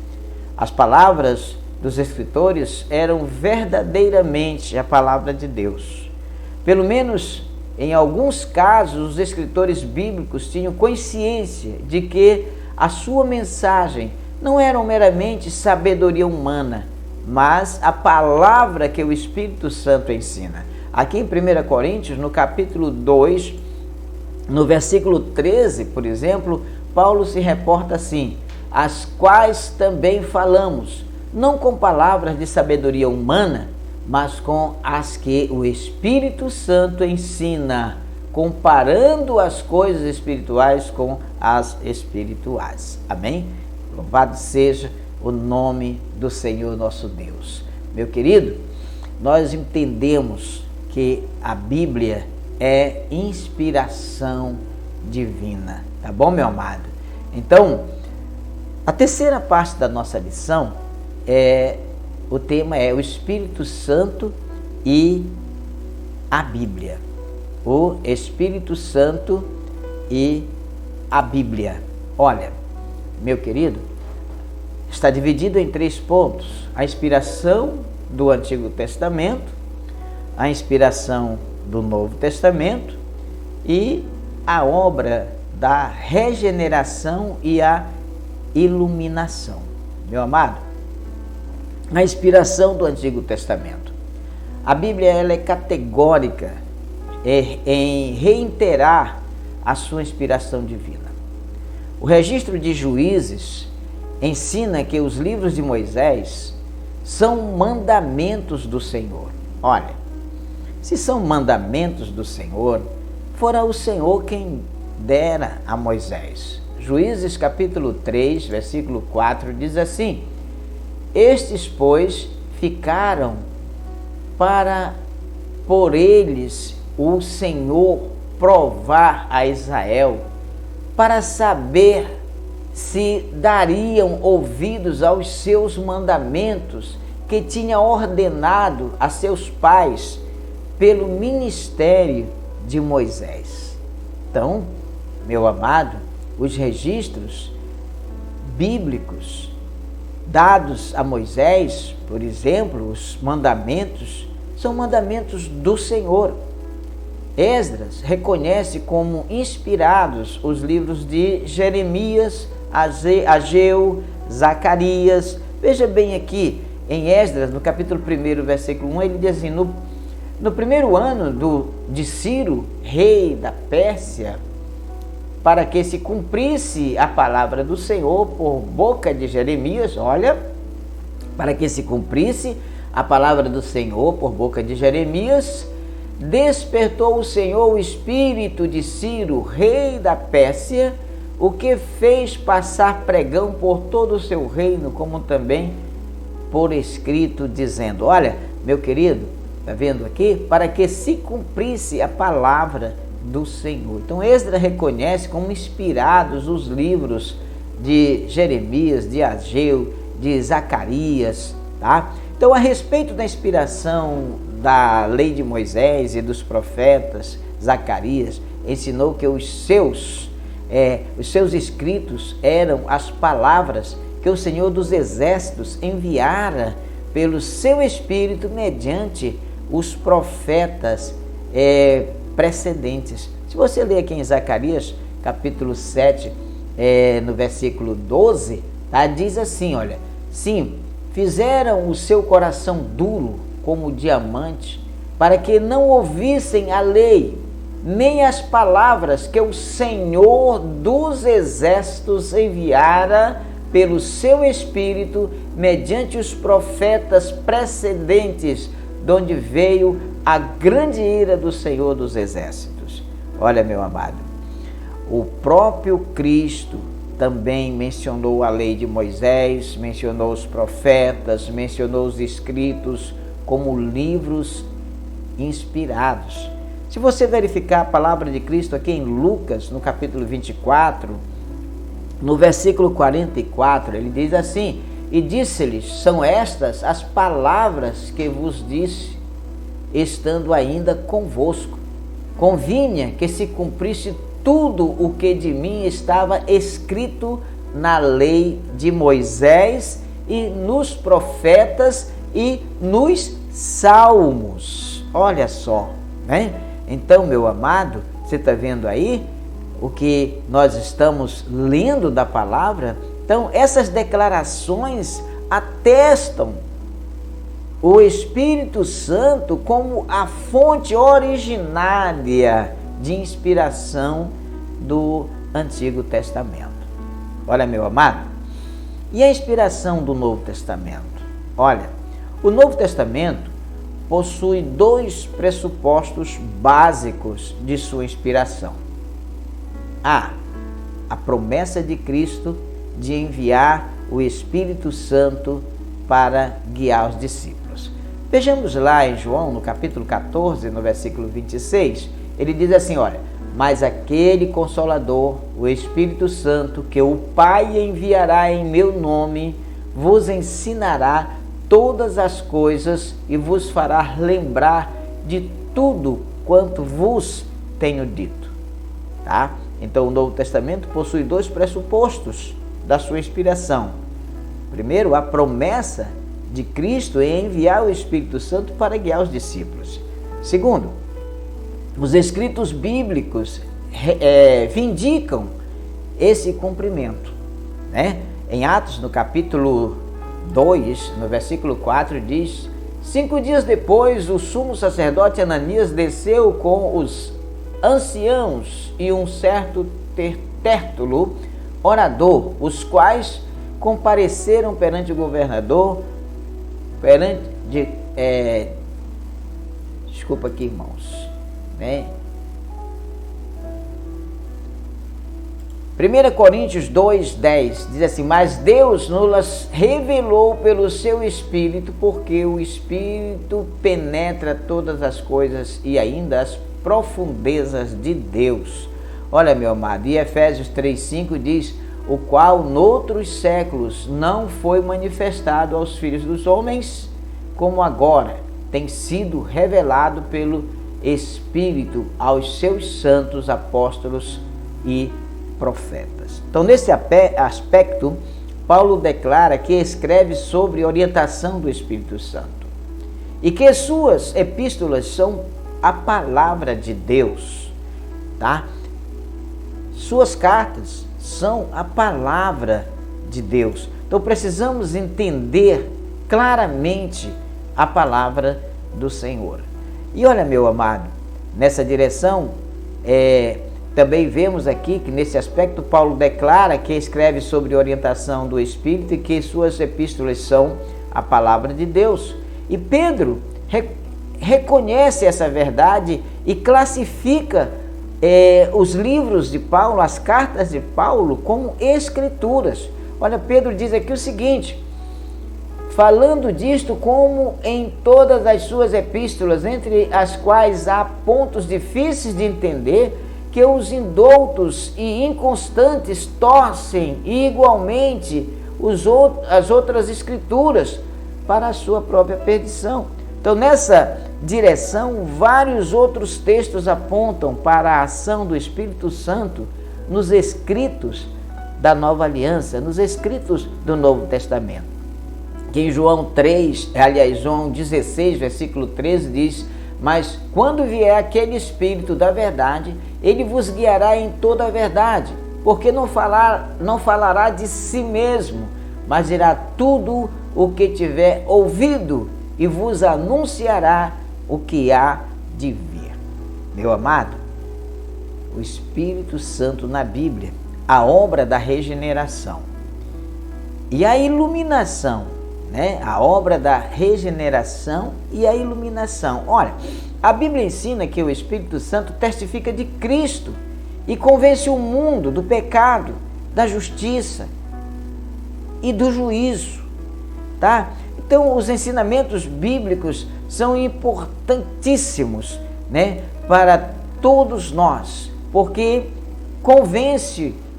Speaker 1: As palavras dos escritores eram verdadeiramente a palavra de Deus. Pelo menos em alguns casos, os escritores bíblicos tinham consciência de que a sua mensagem não era meramente sabedoria humana, mas a palavra que o Espírito Santo ensina. Aqui em 1 Coríntios, no capítulo 2, no versículo 13, por exemplo, Paulo se reporta assim: as quais também falamos, não com palavras de sabedoria humana, mas com as que o Espírito Santo ensina, comparando as coisas espirituais com as espirituais. Amém? Louvado seja o nome do Senhor nosso Deus. Meu querido, nós entendemos que a Bíblia é inspiração divina, tá bom, meu amado? Então, a terceira parte da nossa lição o tema é o Espírito Santo e a Bíblia. O Espírito Santo e a Bíblia. Olha, meu querido, está dividido em 3 pontos: a inspiração do Antigo Testamento, a inspiração do Novo Testamento e a obra da regeneração e a iluminação. Meu amado, a inspiração do Antigo Testamento. A Bíblia ela é categórica em reiterar a sua inspiração divina. O registro de Juízes ensina que os livros de Moisés são mandamentos do Senhor. Olha, se são mandamentos do Senhor, fora o Senhor quem dera a Moisés. Juízes capítulo 3, versículo 4 diz assim: estes, pois, ficaram para por eles o Senhor provar a Israel, para saber se dariam ouvidos aos seus mandamentos que tinha ordenado a seus pais pelo ministério de Moisés. Então, meu amado, os registros bíblicos dados a Moisés, por exemplo, os mandamentos, são mandamentos do Senhor. Esdras reconhece como inspirados os livros de Jeremias, Ageu, Zacarias. Veja bem aqui, em Esdras, no capítulo 1, versículo 1, ele diz assim: no primeiro ano de Ciro, rei da Pérsia, para que se cumprisse a palavra do Senhor por boca de Jeremias, olha, para que se cumprisse a palavra do Senhor por boca de Jeremias, despertou o Senhor o espírito de Ciro, rei da Pérsia, o que fez passar pregão por todo o seu reino, como também por escrito, dizendo, olha, meu querido, está vendo aqui? Para que se cumprisse a palavra do Senhor. Então Esdras reconhece como inspirados os livros de Jeremias, de Ageu, de Zacarias, tá? Então, a respeito da inspiração da lei de Moisés e dos profetas, Zacarias ensinou que os seus escritos eram as palavras que o Senhor dos Exércitos enviara pelo seu Espírito mediante os profetas precedentes. Se você ler aqui em Zacarias, capítulo 7, no versículo 12, tá? Diz assim, olha, sim, fizeram o seu coração duro como diamante, para que não ouvissem a lei, nem as palavras que o Senhor dos Exércitos enviara pelo seu Espírito, mediante os profetas precedentes, de onde veio a grande ira do Senhor dos Exércitos. Olha, meu amado, o próprio Cristo também mencionou a lei de Moisés, mencionou os profetas, mencionou os escritos como livros inspirados. Se você verificar a palavra de Cristo aqui em Lucas, no capítulo 24, no versículo 44, ele diz assim: e disse-lhes, são estas as palavras que vos disse, estando ainda convosco. Convinha que se cumprisse tudo o que de mim estava escrito na lei de Moisés e nos profetas e nos salmos. Olha só, né? Então, meu amado, você está vendo aí o que nós estamos lendo da palavra? Então, essas declarações atestam o Espírito Santo como a fonte originária de inspiração do Antigo Testamento. Olha, meu amado, e a inspiração do Novo Testamento? Olha, o Novo Testamento possui dois pressupostos básicos de sua inspiração. A promessa de Cristo de enviar o Espírito Santo para guiar os discípulos. Vejamos lá em João, no capítulo 14, no versículo 26, ele diz assim, olha, mas aquele Consolador, o Espírito Santo, que o Pai enviará em meu nome, vos ensinará todas as coisas e vos fará lembrar de tudo quanto vos tenho dito. Tá? Então, o Novo Testamento possui dois pressupostos da sua inspiração. Primeiro, a promessa de Cristo em enviar o Espírito Santo para guiar os discípulos. Segundo, os escritos bíblicos vindicam esse cumprimento, né? Em Atos, no capítulo 2, no versículo 4, diz: 5 dias depois, o sumo sacerdote Ananias desceu com os anciãos e um certo Tértulo, orador, os quais compareceram perante o governador, desculpa aqui, irmãos, né? 1 Coríntios 2:10 diz assim: mas Deus nos revelou pelo seu Espírito, porque o Espírito penetra todas as coisas e ainda as profundezas de Deus. Olha, meu amado, e Efésios 3:5 diz: o qual noutros séculos não foi manifestado aos filhos dos homens, como agora tem sido revelado pelo Espírito aos seus santos apóstolos e profetas. Então, nesse aspecto, Paulo declara que escreve sobre orientação do Espírito Santo e que suas epístolas são a palavra de Deus, tá? Suas cartas são a palavra de Deus. Então, precisamos entender claramente a palavra do Senhor. E olha, meu amado, nessa direção, também vemos aqui que nesse aspecto Paulo declara que escreve sobre orientação do Espírito e que suas epístolas são a palavra de Deus. E Pedro reconhece essa verdade e classifica os livros de Paulo, as cartas de Paulo, como escrituras. Olha, Pedro diz aqui o seguinte: falando disto, como em todas as suas epístolas, entre as quais há pontos difíceis de entender, que os indoutos e inconstantes torcem igualmente as outras escrituras para a sua própria perdição. Então, nessa direção, vários outros textos apontam para a ação do Espírito Santo nos escritos da Nova Aliança, nos escritos do Novo Testamento. Que em João 16, versículo 13 diz: mas quando vier aquele Espírito da verdade, ele vos guiará em toda a verdade, porque não falará de si mesmo, mas dirá tudo o que tiver ouvido e vos anunciará o que há de vir. Meu amado, o Espírito Santo na Bíblia, a obra da regeneração e a iluminação, né? A obra da regeneração e a iluminação. Olha, a Bíblia ensina que o Espírito Santo testifica de Cristo e convence o mundo do pecado, da justiça e do juízo, tá? Então, os ensinamentos bíblicos são importantíssimos, né, para todos nós, porque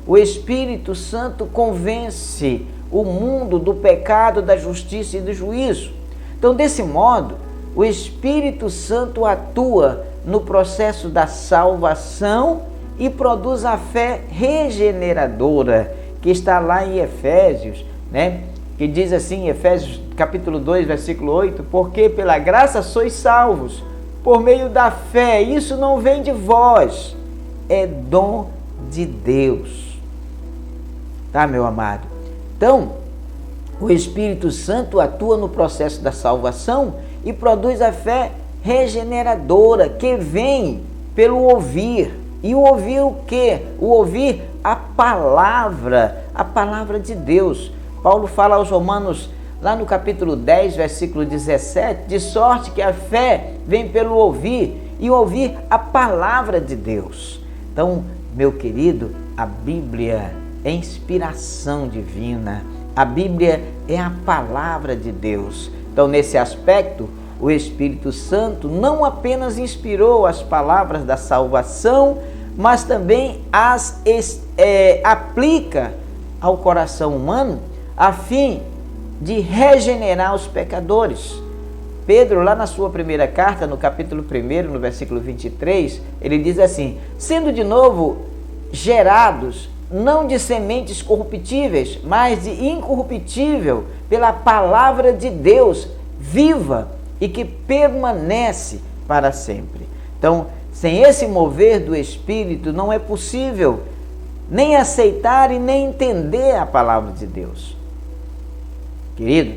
Speaker 1: o Espírito Santo convence o mundo do pecado, da justiça e do juízo. Então, desse modo, o Espírito Santo atua no processo da salvação e produz a fé regeneradora, que está lá em Efésios, né? Que diz assim, Efésios capítulo 2, versículo 8, porque pela graça sois salvos, por meio da fé, isso não vem de vós, é dom de Deus. Tá, meu amado? Então, o Espírito Santo atua no processo da salvação e produz a fé regeneradora, que vem pelo ouvir. E o ouvir o quê? O ouvir a palavra de Deus. Paulo fala aos Romanos, lá no capítulo 10, versículo 17, de sorte que a fé vem pelo ouvir, e ouvir a palavra de Deus. Então, meu querido, a Bíblia é inspiração divina, a Bíblia é a palavra de Deus. Então, nesse aspecto, o Espírito Santo não apenas inspirou as palavras da salvação, mas também as aplica ao coração humano, a fim de regenerar os pecadores. Pedro, lá na sua primeira carta, no capítulo 1, no versículo 23, ele diz assim: sendo de novo gerados, não de sementes corruptíveis, mas de incorruptível, pela palavra de Deus, viva e que permanece para sempre. Então, sem esse mover do Espírito, não é possível nem aceitar e nem entender a palavra de Deus. Querido,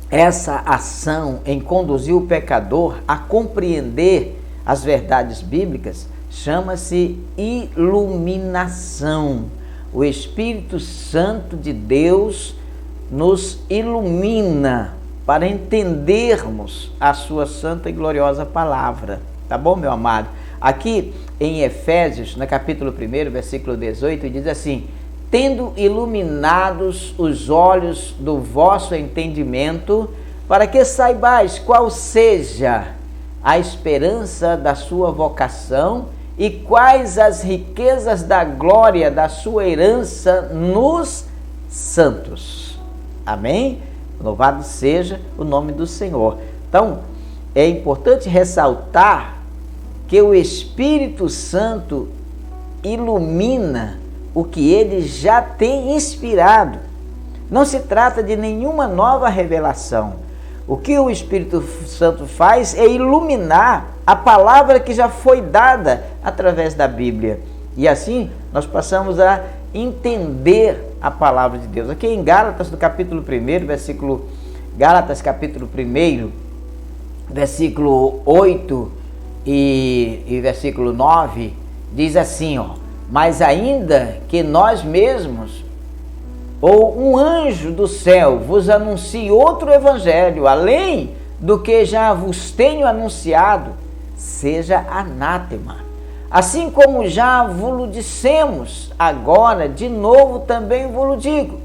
Speaker 1: essa ação em conduzir o pecador a compreender as verdades bíblicas chama-se iluminação. O Espírito Santo de Deus nos ilumina para entendermos a sua santa e gloriosa palavra. Tá bom, meu amado? Aqui em Efésios, no capítulo 1, versículo 18, diz assim: tendo iluminados os olhos do vosso entendimento, para que saibais qual seja a esperança da sua vocação e quais as riquezas da glória da sua herança nos santos. Amém? Louvado seja o nome do Senhor. Então, é importante ressaltar que o Espírito Santo ilumina o que ele já tem inspirado. Não se trata de nenhuma nova revelação. O que o Espírito Santo faz é iluminar a palavra que já foi dada através da Bíblia. E assim nós passamos a entender a palavra de Deus. Aqui em Gálatas, no capítulo 1, Gálatas capítulo 1, versículo 8 e versículo 9, diz assim, ó: mas ainda que nós mesmos, ou um anjo do céu, vos anuncie outro evangelho, além do que já vos tenho anunciado, seja anátema. Assim como já vos dissemos, agora de novo também vos digo: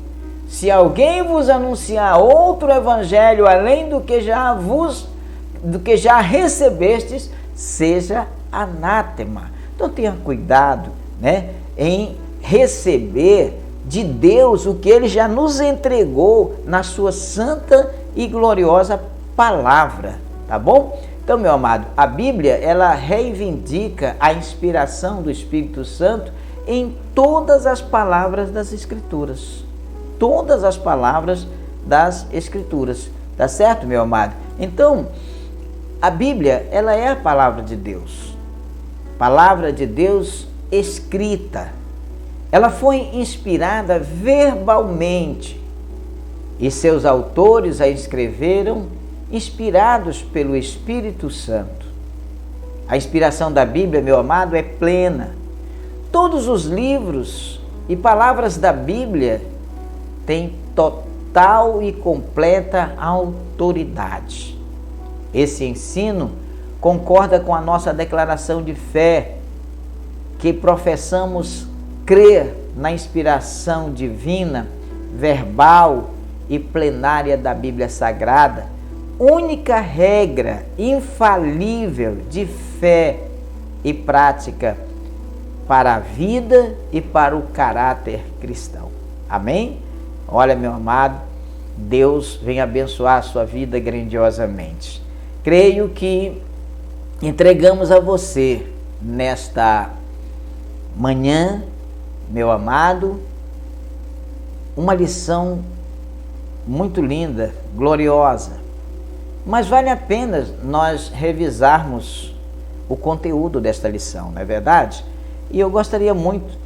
Speaker 1: se alguém vos anunciar outro evangelho, além do que já recebestes, seja anátema. Então tenha cuidado, né, em receber de Deus o que Ele já nos entregou na sua santa e gloriosa palavra, tá bom? Então, meu amado, a Bíblia, ela reivindica a inspiração do Espírito Santo em todas as palavras das Escrituras. Todas as palavras das Escrituras, tá certo, meu amado? Então, a Bíblia, ela é a palavra de Deus. Palavra de Deus escrita. Ela foi inspirada verbalmente e seus autores a escreveram inspirados pelo Espírito Santo. A inspiração da Bíblia, meu amado, é plena. Todos os livros e palavras da Bíblia têm total e completa autoridade. Esse ensino concorda com a nossa declaração de fé, que professamos crer na inspiração divina, verbal e plenária da Bíblia Sagrada, única regra infalível de fé e prática para a vida e para o caráter cristão. Amém? Olha, meu amado, Deus vem abençoar a sua vida grandiosamente. Creio que entregamos a você nesta manhã, meu amado, uma lição muito linda, gloriosa. Mas vale a pena nós revisarmos o conteúdo desta lição, não é verdade? E eu gostaria muito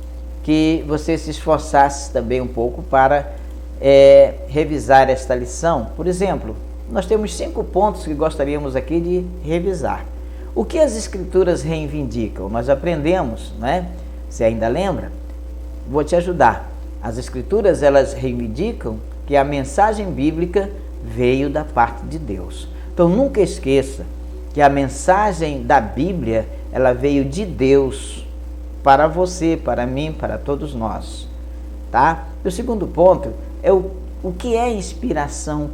Speaker 1: que você se esforçasse também um pouco para revisar esta lição. Por exemplo, nós temos 5 pontos que gostaríamos aqui de revisar. O que as Escrituras reivindicam? Nós aprendemos, né? Você ainda lembra? Vou te ajudar. As Escrituras, elas reivindicam que a mensagem bíblica veio da parte de Deus. Então, nunca esqueça que a mensagem da Bíblia, ela veio de Deus para você, para mim, para todos nós, tá? E o segundo ponto é o que é inspiração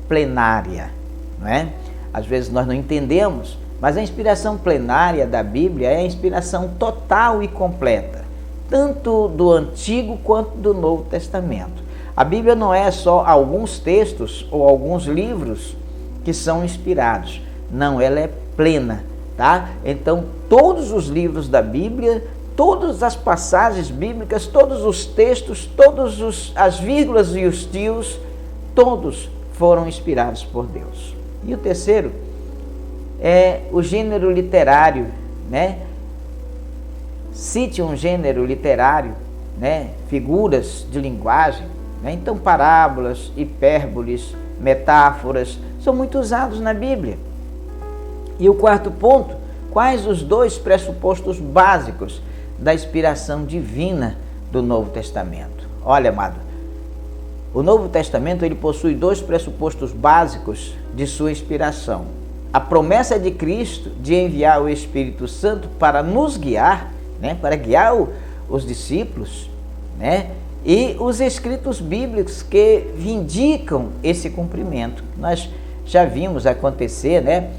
Speaker 1: plenária, não é? Às vezes nós não entendemos, mas a inspiração plenária da Bíblia é a inspiração total e completa, tanto do Antigo quanto do Novo Testamento. A Bíblia não é só alguns textos ou alguns livros que são inspirados. Não, ela é plena, tá? Então, todos os livros da Bíblia, todas as passagens bíblicas, todos os textos, as vírgulas e os tios, todos foram inspirados por Deus. E o terceiro é o gênero literário, né? Cite um gênero literário, né? Figuras de linguagem, né? Então, parábolas, hipérboles, metáforas, são muito usados na Bíblia. E o quarto ponto, quais os 2 pressupostos básicos da inspiração divina do Novo Testamento? Olha, amado, o Novo Testamento, ele possui 2 pressupostos básicos de sua inspiração. A promessa de Cristo de enviar o Espírito Santo para nos guiar, né, para guiar os discípulos, né, e os escritos bíblicos que vindicam esse cumprimento. Nós já vimos acontecer, né,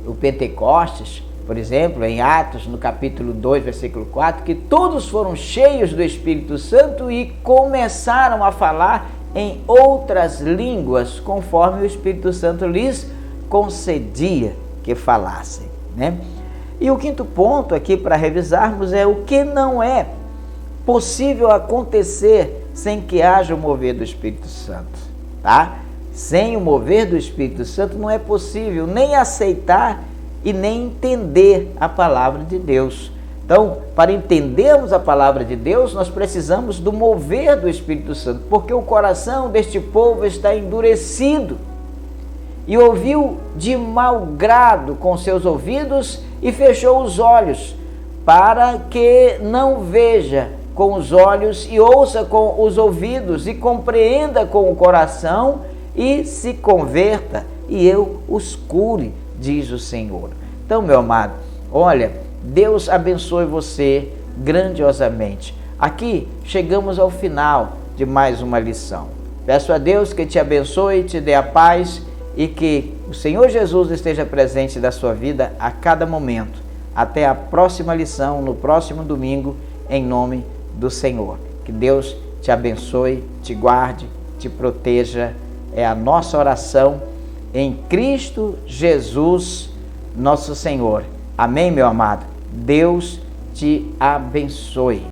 Speaker 1: o Pentecostes, por exemplo, em Atos, no capítulo 2, versículo 4, que todos foram cheios do Espírito Santo e começaram a falar em outras línguas, conforme o Espírito Santo lhes concedia que falassem, né? E o quinto ponto aqui para revisarmos é o que não é possível acontecer sem que haja o mover do Espírito Santo, tá? Sem o mover do Espírito Santo não é possível nem aceitar e nem entender a palavra de Deus. Então, para entendermos a palavra de Deus, nós precisamos do mover do Espírito Santo, porque o coração deste povo está endurecido e ouviu de mau grado com seus ouvidos e fechou os olhos, para que não veja com os olhos e ouça com os ouvidos e compreenda com o coração e se converta e eu os cure, diz o Senhor. Então, meu amado, olha, Deus abençoe você grandiosamente. Aqui chegamos ao final de mais uma lição. Peço a Deus que te abençoe, te dê a paz e que o Senhor Jesus esteja presente na sua vida a cada momento. Até a próxima lição, no próximo domingo, em nome do Senhor. Que Deus te abençoe, te guarde, te proteja. É a nossa oração em Cristo Jesus, nosso Senhor. Amém, meu amado? Deus te abençoe.